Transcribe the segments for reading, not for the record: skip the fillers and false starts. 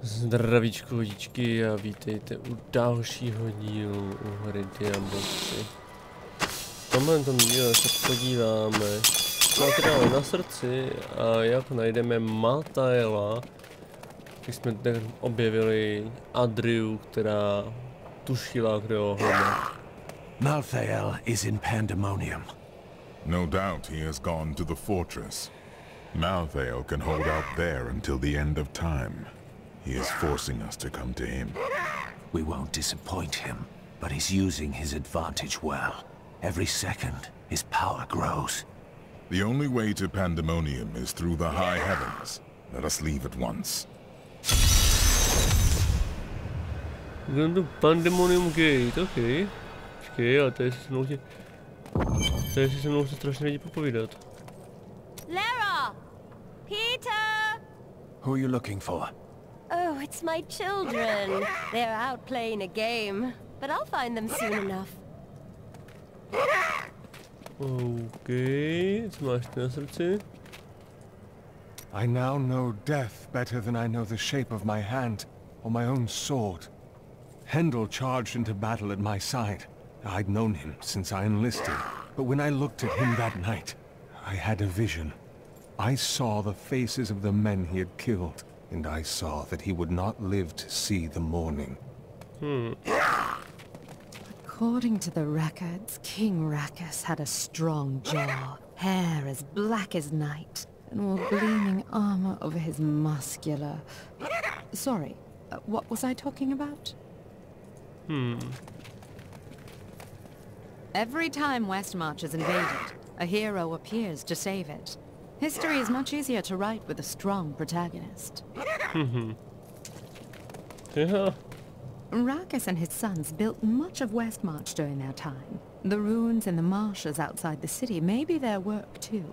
Zdravíčko hodičky a vítejte u dalšího dílu u hry Diablo 3. V tomhle díle se podíváme, co máme na srdci a jak najdeme Malthaela, když jsme objevili Adriu, která tušila, kde ho hledat. Malthael is in Pandemonium. No doubt he has gone to the fortress. Malthael can hold out there until the end of time. He is forcing us to come to him. We won't disappoint him, but he's using his advantage well. Every second, his power grows. The only way to Pandemonium is through the high heavens. Let us leave at once. Jdeme do Pandemonium Gate, ok. Počkej, ale tady si se mnou chce strašně lidi popovídat. Lara! Peter! Who are you looking for? Oh, it's my children. They're out playing a game, but I'll find them soon enough. Okay, co máš na srdci? I now know death better than I know the shape of my hand or my own sword. Hendel charged into battle at my side. I'd known him since I enlisted, but when I looked at him that night, I had a vision. I saw the faces of the men he had killed, and I saw that he would not live to see the morning. According to the records, King Rakus had a strong jaw, hair as black as night, and wore gleaming armor over his muscular... Sorry, what was I talking about? Every time Westmarch is invaded, a hero appears to save it. History is much easier to write with a strong protagonist. Yeah. Rakus and his sons built much of Westmarch during their time. The ruins and the marshes outside the city may be their work too.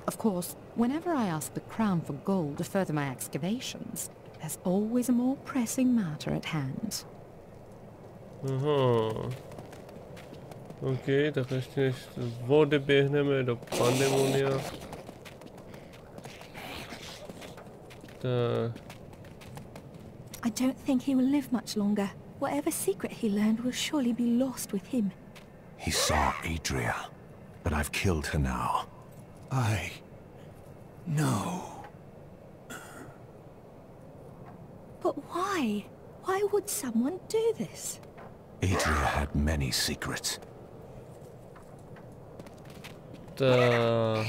Of course, whenever I ask the Crown for gold to further my excavations, there's always a more pressing matter at hand. Aha. Ok, tak ještě než odeběhneme do Pandemonia. Tak. I don't think he will live much longer. Whatever secret he learned will surely be lost with him. He saw Adria, but I've killed her now. No. But why? Why would someone do this? Adria had many secrets. Tak.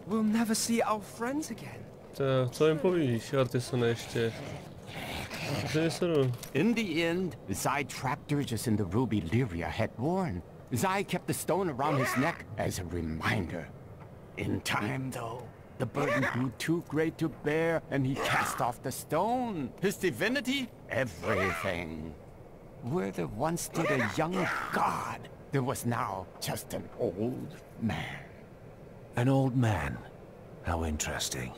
We'll never see our friends again. Tak, co jim povíš, Artisane, ještě? In the end, Zai trapped Dirges in the ruby Lyria had worn. Zai kept the stone around his neck as a reminder. In time, though, the burden grew too great to bear, and he cast off the stone. His divinity? Everything. Where there once stood a young god, there was now just an old man. An old man? How interesting.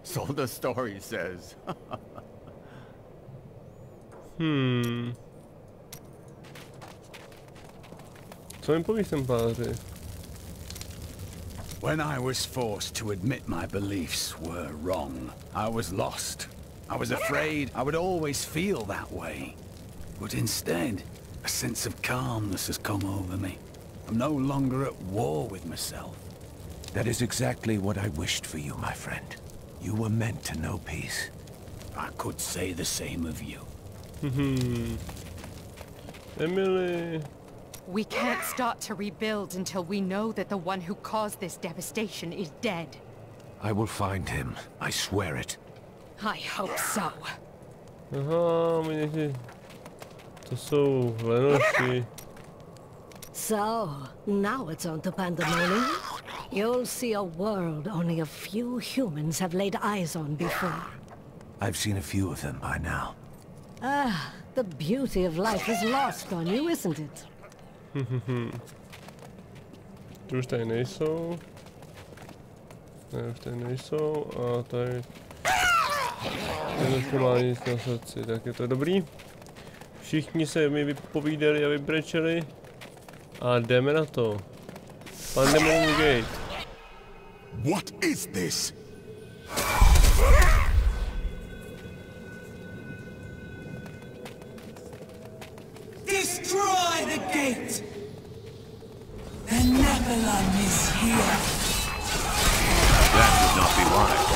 So the story says. Co jim povíš ten páři? When I was forced to admit my beliefs were wrong, I was lost. I was afraid I would always feel that way. But instead, a sense of calmness has come over me. I'm no longer at war with myself. That is exactly what I wished for you, my friend. You were meant to know peace. I could say the same of you. Emily. We can't start to rebuild until we know that the one who caused this devastation is dead. I will find him. I swear it. I hope so. Aha, mě to jsou lenoši. So, now it's on to Pandemonium. You'll see a world only a few humans have laid eyes on before. I've seen a few of them by now. Ah, the beauty of life is lost on you, isn't it? Tu už tady nejsou. Ne, už tady nejsou a tady... Tady nemá nic na srdci, tak je to dobrý. Všichni se mi vypovídali a vybrečeli. A jdeme na to. Pandemonium Gate. What is this? gate! The Nephilim is here! That would not be wise.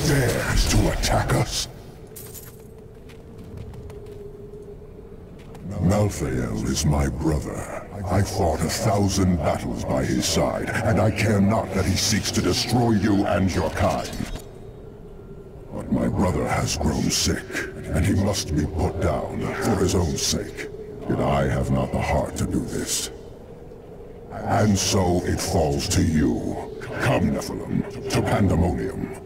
Dares to attack us? Malthael is my brother. I fought 1,000 battles by his side, and I care not that he seeks to destroy you and your kind. But my brother has grown sick, and he must be put down for his own sake. Yet I have not the heart to do this. And so it falls to you. Come, Nephilim, to Pandemonium.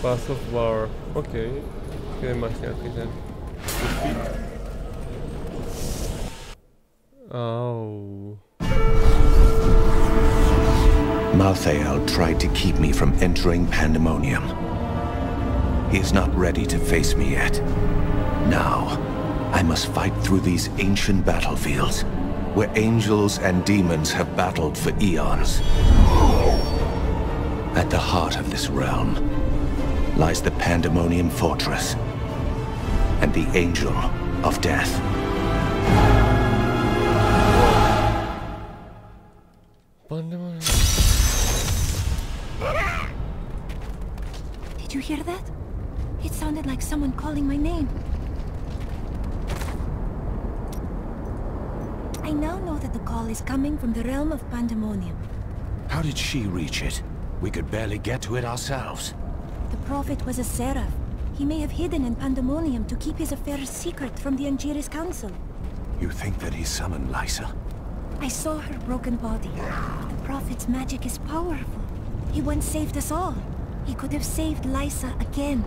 Path of War. Okay. Kde máš nějaký ten... Au. Malthael tried to keep me from entering Pandemonium. He is not ready to face me yet. Now, I must fight through these ancient battlefields, where angels and demons have battled for eons. At the heart of this realm lies the Pandemonium Fortress and the Angel of Death. Pandemonium. Did you hear that? It sounded like someone calling my name. I now know that the call is coming from the realm of Pandemonium. How did she reach it? We could barely get to it ourselves. The prophet was a seraph. He may have hidden in Pandemonium to keep his affairs secret from the Angiris Council. You think that he summoned Lysa? I saw her broken body. The prophet's magic is powerful. He once saved us all. He could have saved Lysa again.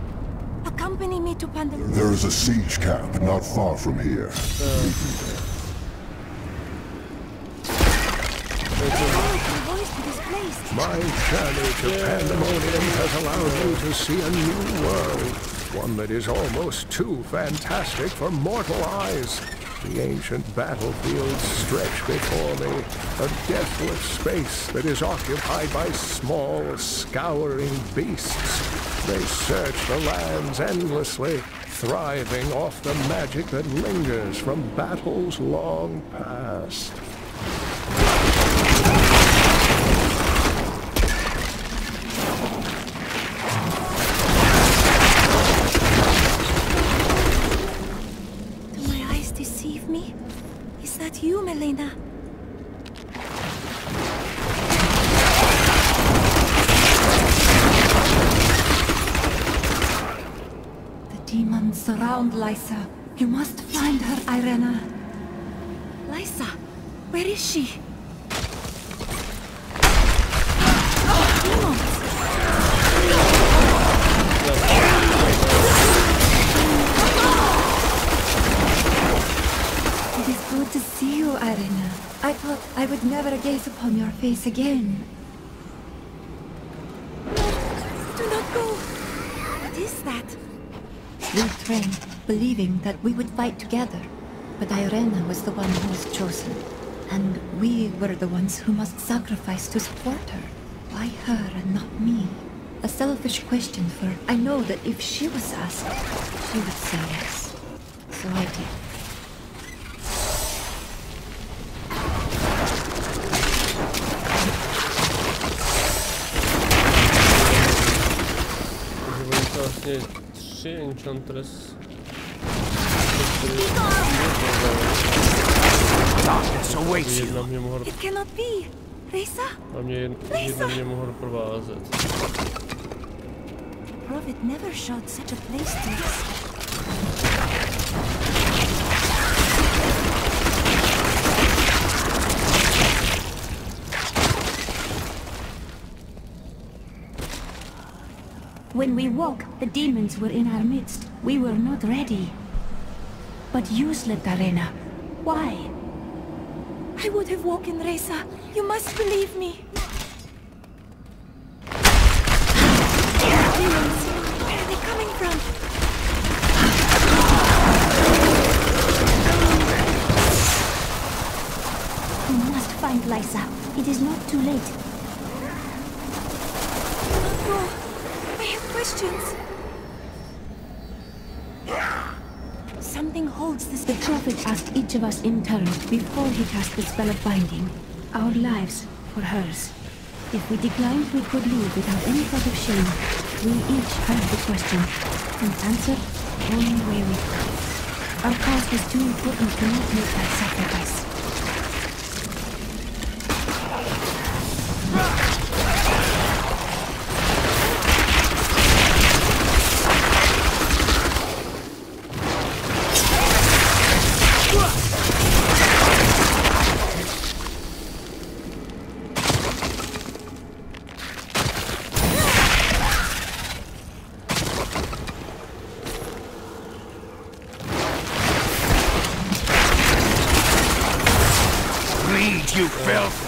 Accompany me to Pandemonium. There is a siege camp not far from here. My journey to Pandemonium has allowed me to see a new world. One that is almost too fantastic for mortal eyes. The ancient battlefields stretch before me, a desolate space that is occupied by small, scouring beasts. They search the lands endlessly, thriving off the magic that lingers from battles long past. You, Melina. The demons surround Lysa. You must find her, Irena. Lysa, where is she? Demons! It is good to see you, Irena. I thought I would never gaze upon your face again. No, do not go. What is that? We trained, believing that we would fight together. But Irena was the one who was chosen. And we were the ones who must sacrifice to support her. Why her and not me? A selfish question, for I know that if she was asked, she would say yes. So I did. Vlastně 3 Enchantress. Jedna mě mohla... It cannot be. Reza? Jedna mě mohla doprovázet. Prophet never showed such a place to us. When we woke, the demons were in our midst. We were not ready. But you slept, Irena. Why? I would have woken Reza. You must believe me. demons. Where are they coming from? We must find Lysa. It is not too late. No, I have questions. Something holds this. The prophet asked each of us in turn before he cast the spell of binding. Our lives for hers. If we declined, we could leave without any thought of shame. We each heard the question and answered the only way we could. Our cause was too important to not make that sacrifice. You filth!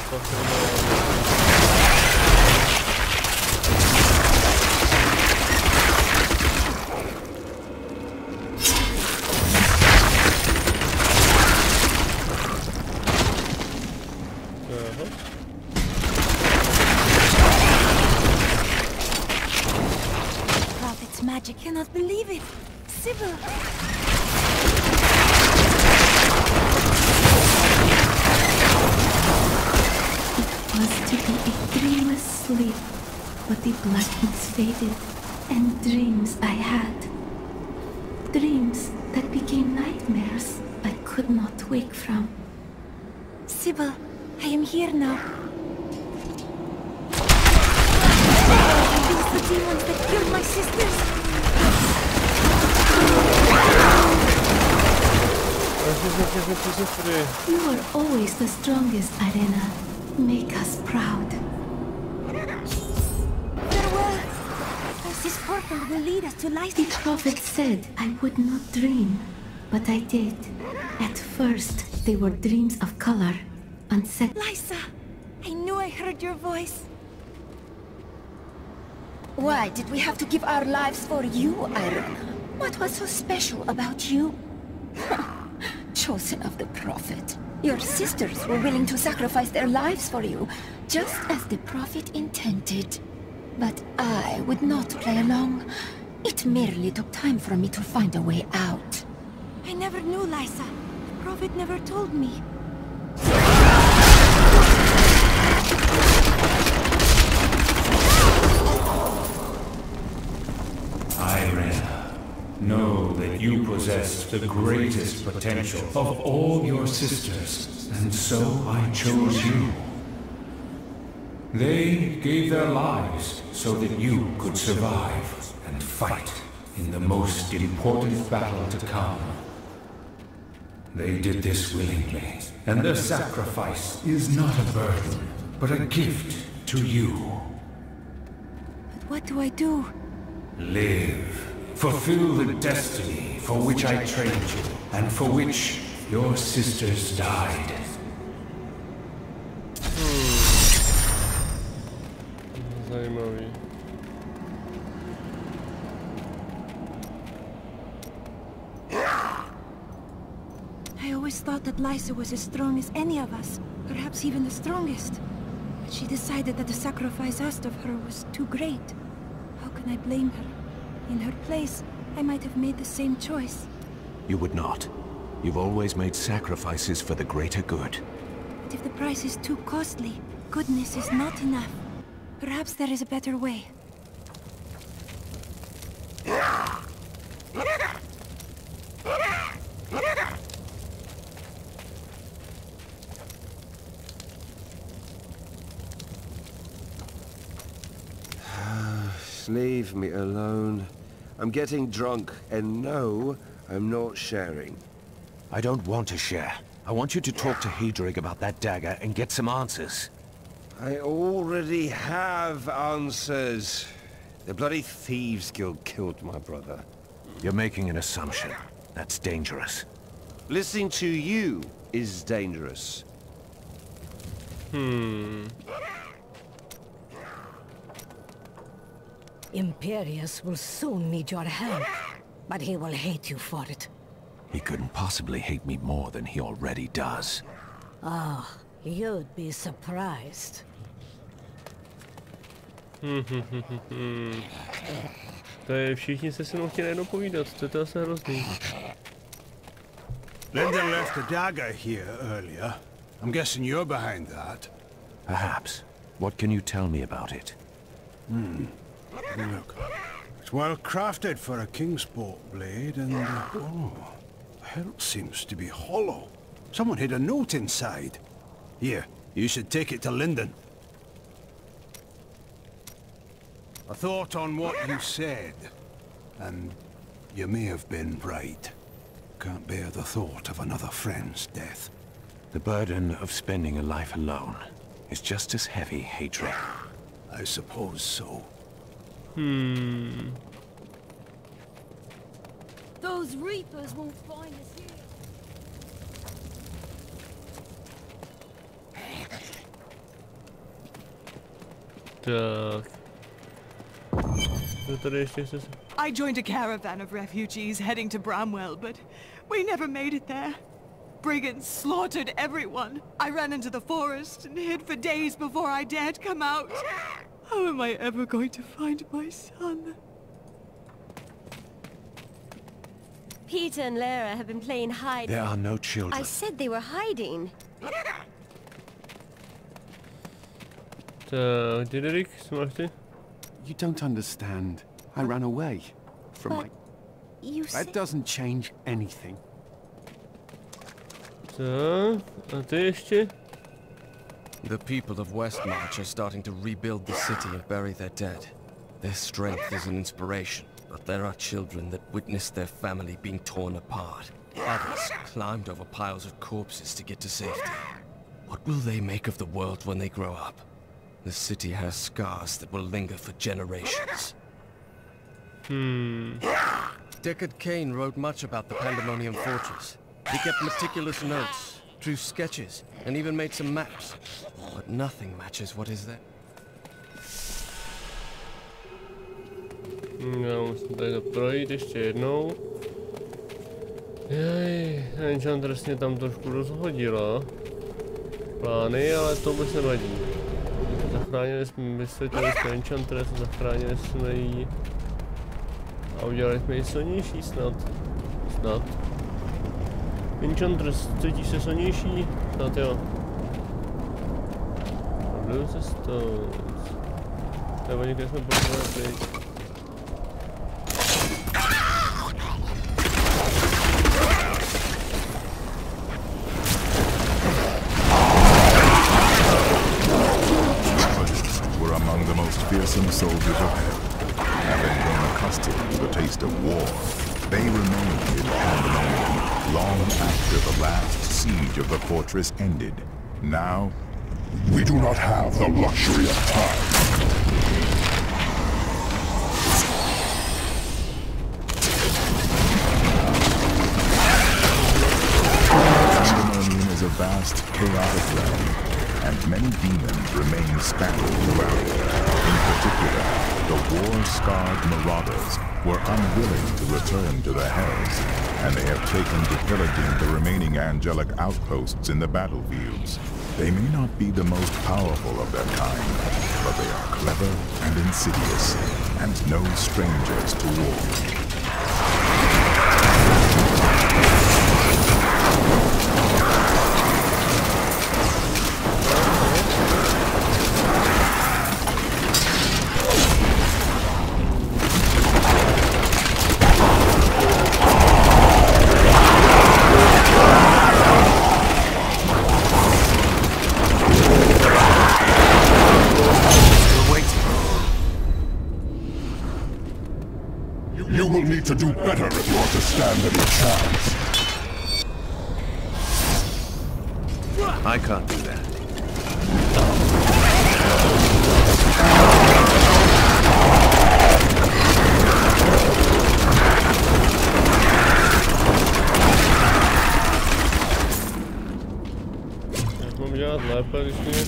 Prophet's magic, cannot believe it. Sybil! Was to be a dreamless sleep, but the blackness faded, and dreams I had. Dreams that became nightmares I could not wake from. Sybil, I am here now. These the demons that killed my sisters. You are always the strongest, Arena. Make us proud. Farewell! This portal will lead us to Lysa. The prophet said I would not dream, but I did. At first, they were dreams of color, unset. Lysa! I knew I heard your voice. Why did we have to give our lives for you, Irene? What was so special about you? Chosen of the prophet. Your sisters were willing to sacrifice their lives for you, just as the prophet intended. But I would not play along. It merely took time for me to find a way out. I never knew Lysa. The prophet never told me. Irene, know that you possessed the greatest potential of all your sisters, and so I chose you. They gave their lives so that you could survive and fight in the most important battle to come. They did this willingly, and their sacrifice is not a burden, but a gift to you. But what do I do? Live. Fulfill the destiny for which I trained you, and for which your sisters died. Zajímavý. I always thought that Lysa was as strong as any of us, perhaps even the strongest. But she decided that the sacrifice asked of her was too great. How can I blame her? In her place, I might have made the same choice. You would not. You've always made sacrifices for the greater good. But if the price is too costly, goodness is not enough. Perhaps there is a better way. Leave me alone. I'm getting drunk, and no, I'm not sharing. I don't want to share. I want you to talk to Hedrig about that dagger and get some answers. I already have answers. The bloody Thieves Guild killed my brother. You're making an assumption. That's dangerous. Listening to you is dangerous. Imperius will soon need your help, but he will hate you for it. He couldn't possibly hate me more than he already does. Oh, you'd be surprised. To je, všichni se mnou chtěli jednou povídat, to je asi hrozný. Linden left a dagger here earlier. I'm guessing you're behind that. Perhaps. What can you tell me about it? Look. It's well crafted for a Kingsport blade, and the hilt seems to be hollow. Someone hid a note inside. Here, you should take it to Linden. A thought on what you said, and you may have been right. Can't bear the thought of another friend's death. The burden of spending a life alone is just as heavy, hatred. I suppose so. Those reapers won't find us here. Tak. Co tady ještě chce se... I joined a caravan of refugees heading to Bramwell, but we never made it there. Brigands slaughtered everyone. I ran into the forest and hid for days before I dared come out. How am I ever going to find my son? Peter and Lara have been playing hide. There are no children. I said they were hiding. Tak, Diderik, co máš ty? You don't understand. I ran away from my... That doesn't change anything. A ty ještě? The people of Westmarch are starting to rebuild the city and bury their dead. Their strength is an inspiration, but there are children that witnessed their family being torn apart. Others climbed over piles of corpses to get to safety. What will they make of the world when they grow up? The city has scars that will linger for generations. Deckard Cain wrote much about the Pandemonium Fortress. He kept meticulous notes, drew sketches, and even made some maps. But nothing matches what is there. No, musím tady to projít ještě jednou. Jej, Enchantress mě tam trošku rozhodila. Plány, ale to vůbec nevadí. Zachránili jsme, vysvětlili jsme Enchantress, zachránili jsme ji. A udělali jsme ji silnější snad. Snad. Enchantress, cítíš se silnější? Snad jo. Prodluju cestou. Nebo někde jsme potřebovali pryč. Fearsome soldiers of hell, having grown accustomed to the taste of war, they remained in Pandemonium long after the last siege of the fortress ended. Now, we do not have the luxury of time. Pandemonium is a vast, chaotic realm, and many demons remain scattered throughout. In particular, the war-scarred marauders were unwilling to return to the Hells, and they have taken to pillaging the remaining angelic outposts in the battlefields. They may not be the most powerful of their kind, but they are clever and insidious, and no strangers to war. To do better if you want to stand any chance. I can't do that. Jak mám dělat lépe, když mě...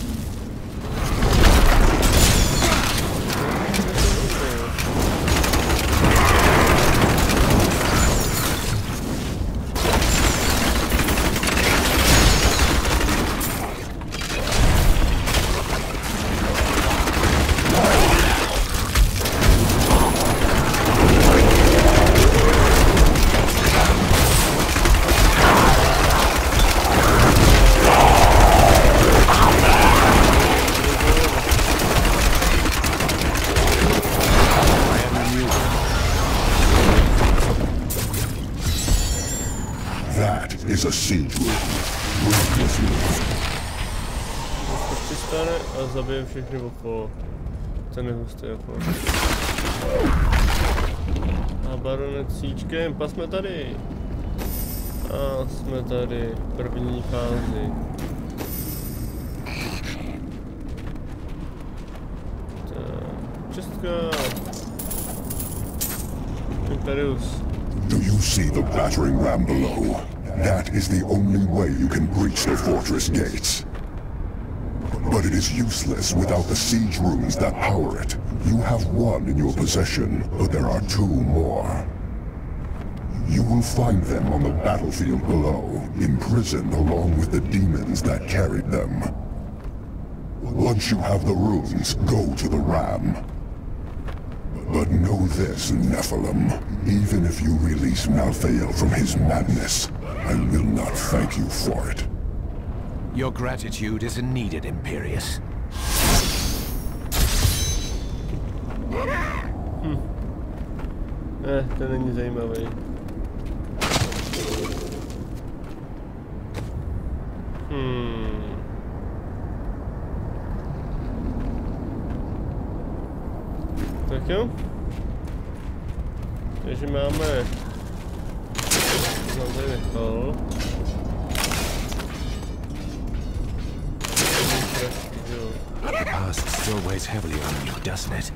That is a siege room. Bring this room. Přistane a zabije všechny okolo. Ten je hustý okolo. A baronecíčkem, pas jsme tady. A jsme tady v první fázi. Tak, čestka. Imperius. Do you see the battering ram below? That is the only way you can breach the fortress gates. But it is useless without the siege rooms that power it. You have one in your possession, but there are 2 more. You will find them on the battlefield below, imprisoned along with the demons that carried them. Once you have the runes, go to the ram. But know this, Nephilim. Even if you release Malthael from his madness, I will not thank you for it. Your gratitude isn't needed, Imperius. To není zajímavý. Tak jo. Takže máme... Mám tady nechal. The past still weighs heavily on you, doesn't it?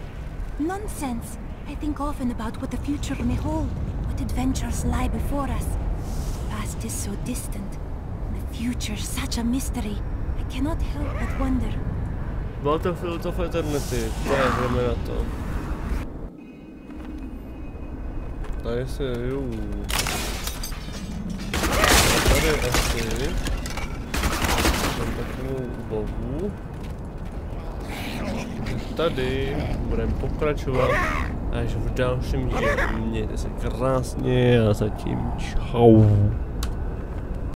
Nonsense. I think often about what the future may hold, what adventures lie before us. The past is so distant. The future such a mystery. I cannot help but wonder. Battlefield of Eternity. Jdeme na to. Tady se jdu. Tady asi. Mám takovou bohu. Tady budeme pokračovat až v dalším díle. Mějte se krásně a zatím čau.